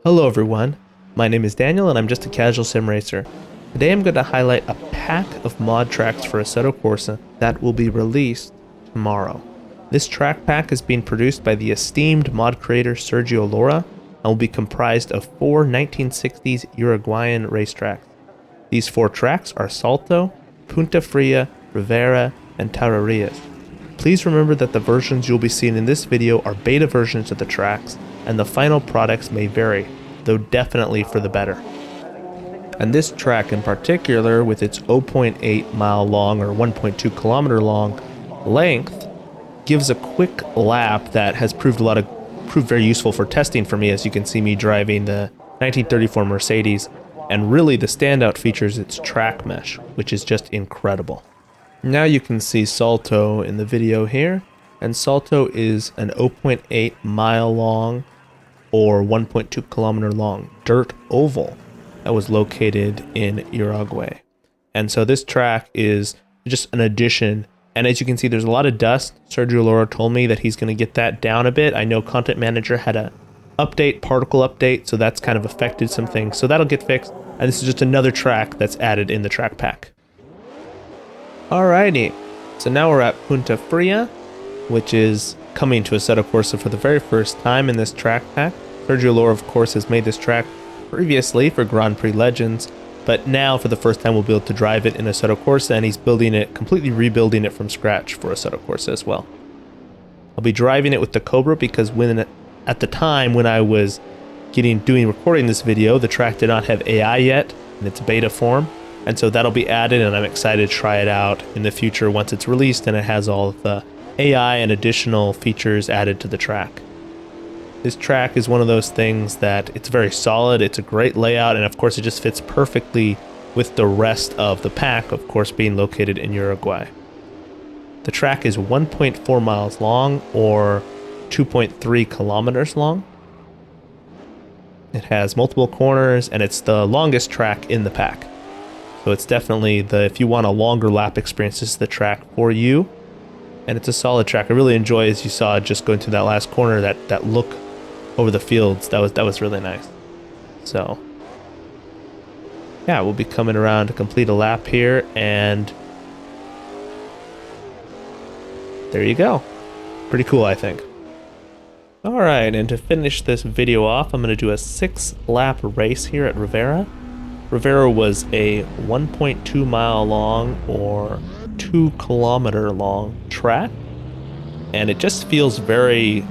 Hello everyone, my name is Daniel and I'm just a casual sim racer. Today I'm going to highlight a pack of mod tracks for Assetto Corsa that will be released tomorrow. This track pack is being produced by the esteemed mod creator Sergio Loro and will be comprised of 4 1960s Uruguayan racetracks. These 4 tracks are Salto, Punta Fria, Rivera, and Tarariras. Please remember that the versions you'll be seeing in this video are beta versions of the tracks, and the final products may vary, though definitely for the better. And this track in particular, with its 0.8 mile long or 1.2 kilometer long length, gives a quick lap that has proved very useful for testing for me, as you can see me driving the 1934 Mercedes, and really the standout feature is its track mesh, which is just incredible. Now you can see Salto in the video here, and Salto is an 0.8 mile long or 1.2 kilometer long dirt oval that was located in Uruguay. And so this track is just an addition, and as you can see there's a lot of dust. Sergio Loro told me that he's going to get that down a bit. I know Content Manager had a particle update, so that's kind of affected some things, so that'll get fixed, and this is just another track that's added in the track pack. Alrighty, so now we're at Punta Fria, which is coming to Assetto Corsa for the very first time in this track pack. Sergio Loro, of course, has made this track previously for Grand Prix Legends, but now for the first time we'll be able to drive it in Assetto Corsa, and he's completely rebuilding it from scratch for Assetto Corsa as well. I'll be driving it with the Cobra because at the time when I was recording this video, the track did not have AI yet in its beta form. And so that'll be added, and I'm excited to try it out in the future once it's released and it has all of the AI and additional features added to the track. This track is one of those things that it's very solid, it's a great layout, and of course it just fits perfectly with the rest of the pack, of course being located in Uruguay. The track is 1.4 miles long or 2.3 kilometers long. It has multiple corners, and it's the longest track in the pack. So it's definitely if you want a longer lap experience, this is the track for you. And it's a solid track. I really enjoy, as you saw, just going through that last corner, that look over the fields. That was really nice. So yeah, we'll be coming around to complete a lap here, and there you go. Pretty cool, I think. Alright, and to finish this video off, I'm going to do a 6-lap race here at Rivera. Rivera was a 1.2 mile long or 2 kilometer long track, and it just feels very,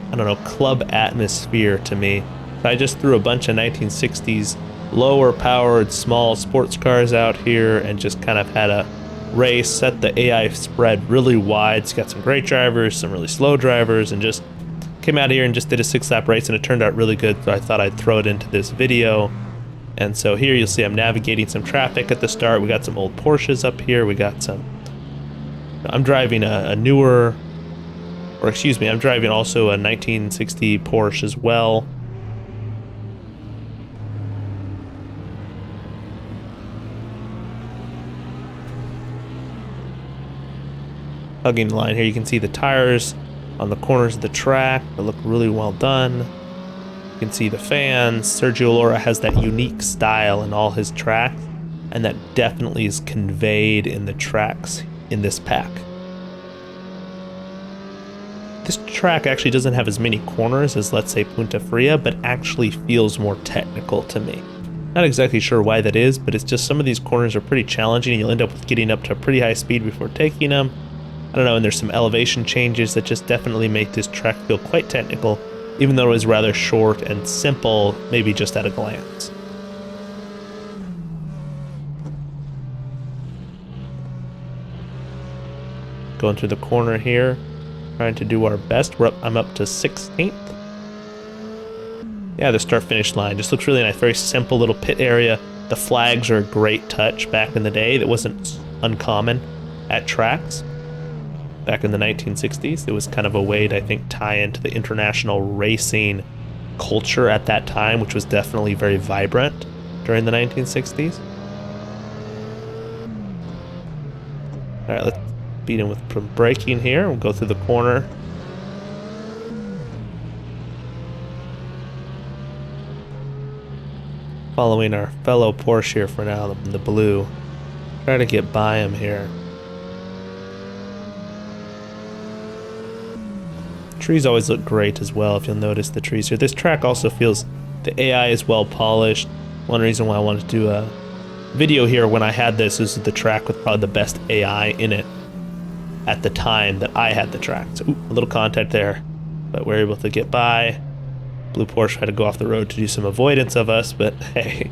club atmosphere to me. I just threw a bunch of 1960s lower powered small sports cars out here and just kind of had a race, set the AI spread really wide. It's got some great drivers, some really slow drivers, and just came out here and just did a 6-lap race, and it turned out really good, so I thought I'd throw it into this video. And so here you'll see I'm navigating some traffic at the start. We got some old Porsches up here. I'm driving I'm driving also a 1960 Porsche as well. Hugging the line here, you can see the tires on the corners of the track. They look really well done. You can see the fans. Sergio Loro has that unique style in all his tracks, and that definitely is conveyed in the tracks in this pack. This track actually doesn't have as many corners as, let's say, Punta Fria, but actually feels more technical to me. Not exactly sure why that is, but it's just some of these corners are pretty challenging, and you'll end up with getting up to a pretty high speed before taking them. I don't know, and there's some elevation changes that just definitely make this track feel quite technical, even though it was rather short and simple, maybe just at a glance. Going through the corner here, trying to do our best. I'm up to 16th. Yeah, the start-finish line just looks really nice. Very simple little pit area. The flags are a great touch back in the day. That wasn't uncommon at tracks. Back in the 1960s, it was kind of a way to, I think, tie into the international racing culture at that time, which was definitely very vibrant during the 1960s. All right, let's beat him with braking here. We'll go through the corner. following our fellow Porsche here for now, the blue. Try to get by him here. Trees always look great as well, if you'll notice the trees here. This track also feels, the AI is well polished. One reason why I wanted to do a video here when I had this is the track with probably the best AI in it at the time that I had the track. So a little contact there, but we're able to get by. Blue Porsche had to go off the road to do some avoidance of us, but hey,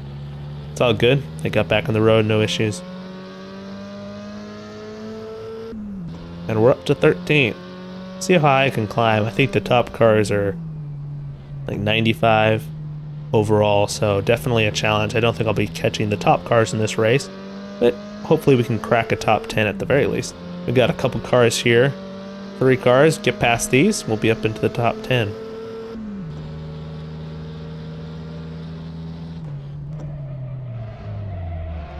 it's all good. They got back on the road, no issues. And we're up to 13. See how high I can climb. I think the top cars are like 95 overall, so definitely a challenge. I don't think I'll be catching the top cars in this race, but hopefully we can crack a top 10 at the very least. We've got a couple cars here. 3 cars. Get past these, we'll be up into the top 10.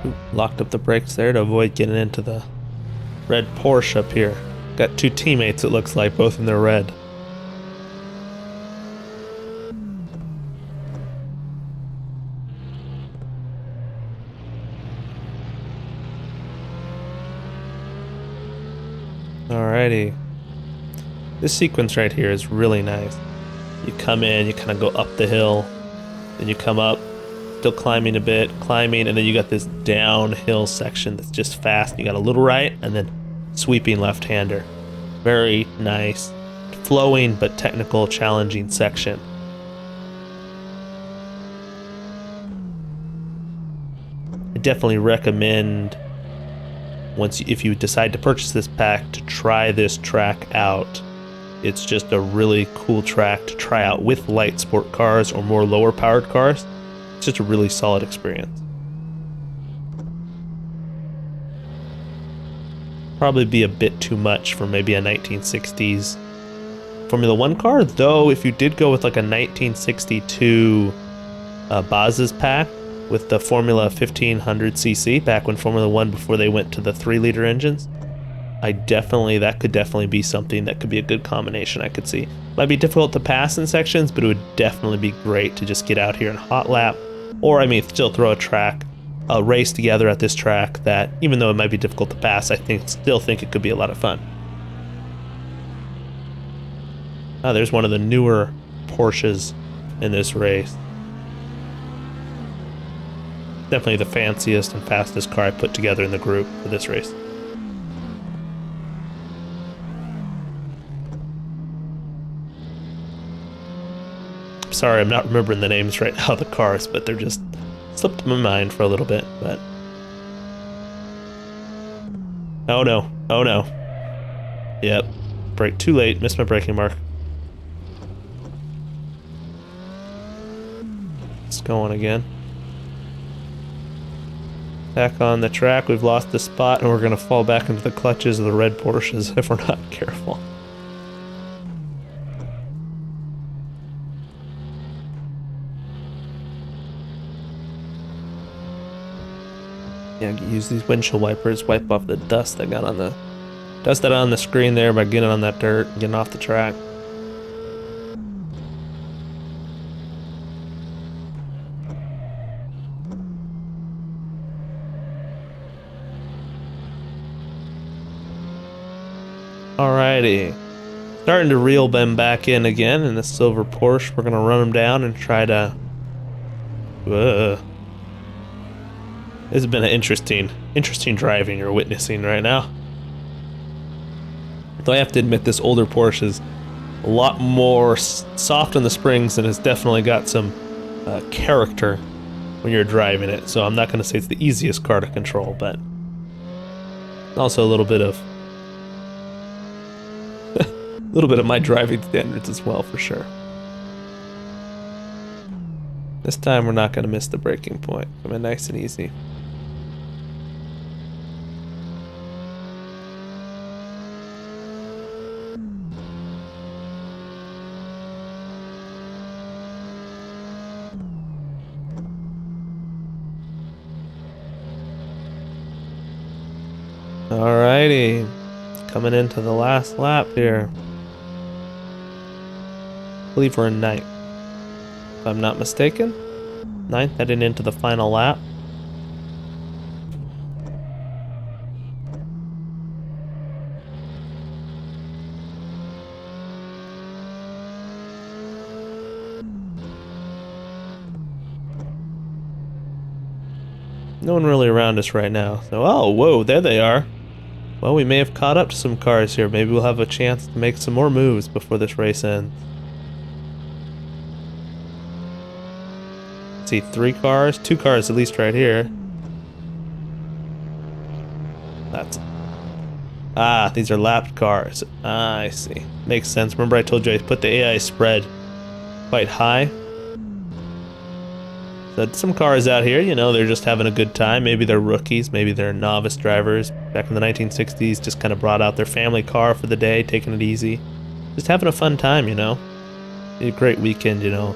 Ooh, locked up the brakes there to avoid getting into the red Porsche up here. Got 2 teammates, it looks like, both in their red. Alrighty. This sequence right here is really nice. You come in, you kind of go up the hill, then you come up, still climbing a bit, climbing, and then you got this downhill section that's just fast. You got a little right, and then sweeping left-hander. Very nice, flowing but technical, challenging section. I definitely recommend, if you decide to purchase this pack, to try this track out. It's just a really cool track to try out with light sport cars or more lower powered cars. It's just a really solid experience. Probably be a bit too much for maybe a 1960s Formula One car, though if you did go with like a 1962 Baz's pack with the Formula 1500cc, back when Formula One, before they went to the 3-liter engines, that could definitely be something that could be a good combination. I could see. Might be difficult to pass in sections, but it would definitely be great to just get out here and Hotlap, or I mean still throw a race together at this track that, even though it might be difficult to pass, I still think it could be a lot of fun. Oh, there's one of the newer Porsches in this race. Definitely the fanciest and fastest car I put together in the group for this race. Sorry, I'm not remembering the names right now of the cars, but they're just slipped my mind for a little bit, but... Oh no, oh no. Yep, brake too late, missed my braking mark. It's going again. Back on the track, we've lost the spot, and we're gonna fall back into the clutches of the red Porsches if we're not careful. Yeah, use these windshield wipers, wipe off the dust that got on the screen there by getting on that dirt, getting off the track. Alrighty, starting to reel them back in again in the silver Porsche. We're gonna run them down and try to. This has been an interesting driving you're witnessing right now. Though I have to admit, this older Porsche is a lot more soft on the springs and has definitely got some character when you're driving it. So I'm not going to say it's the easiest car to control, but also a little bit of my driving standards as well, for sure. This time we're not going to miss the braking point. Come in nice and easy. Alrighty, coming into the last lap here. I believe we're in ninth, if I'm not mistaken. Ninth, heading into the final lap. No one really around us right now. So, oh, whoa, there they are. Well, we may have caught up to some cars here. Maybe we'll have a chance to make some more moves before this race ends. Let's see, 3 cars? 2 cars at least right here. That's... Ah, these are lapped cars. Ah, I see. Makes sense. Remember I told you I put the AI spread quite high? So some cars out here, you know, they're just having a good time. Maybe they're rookies, maybe they're novice drivers. Back in the 1960s, just kind of brought out their family car for the day, taking it easy. Just having a fun time, you know. Be a great weekend, you know.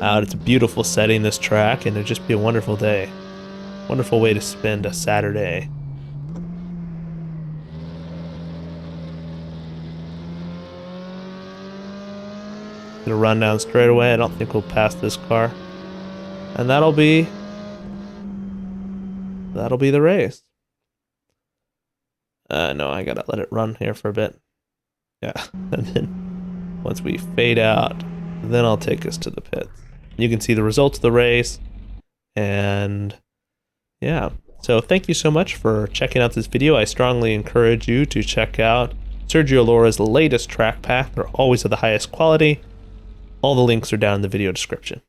Out, it's a beautiful setting, this track, and it'd just be a wonderful day. Wonderful way to spend a Saturday. Gonna run down straight away. I don't think we'll pass this car. And that'll be the race. No, I gotta let it run here for a bit. Yeah, and then once we fade out, then I'll take us to the pits. You can see the results of the race, and yeah. So thank you so much for checking out this video. I strongly encourage you to check out Sergio Loro's latest track pack. They're always of the highest quality. All the links are down in the video description.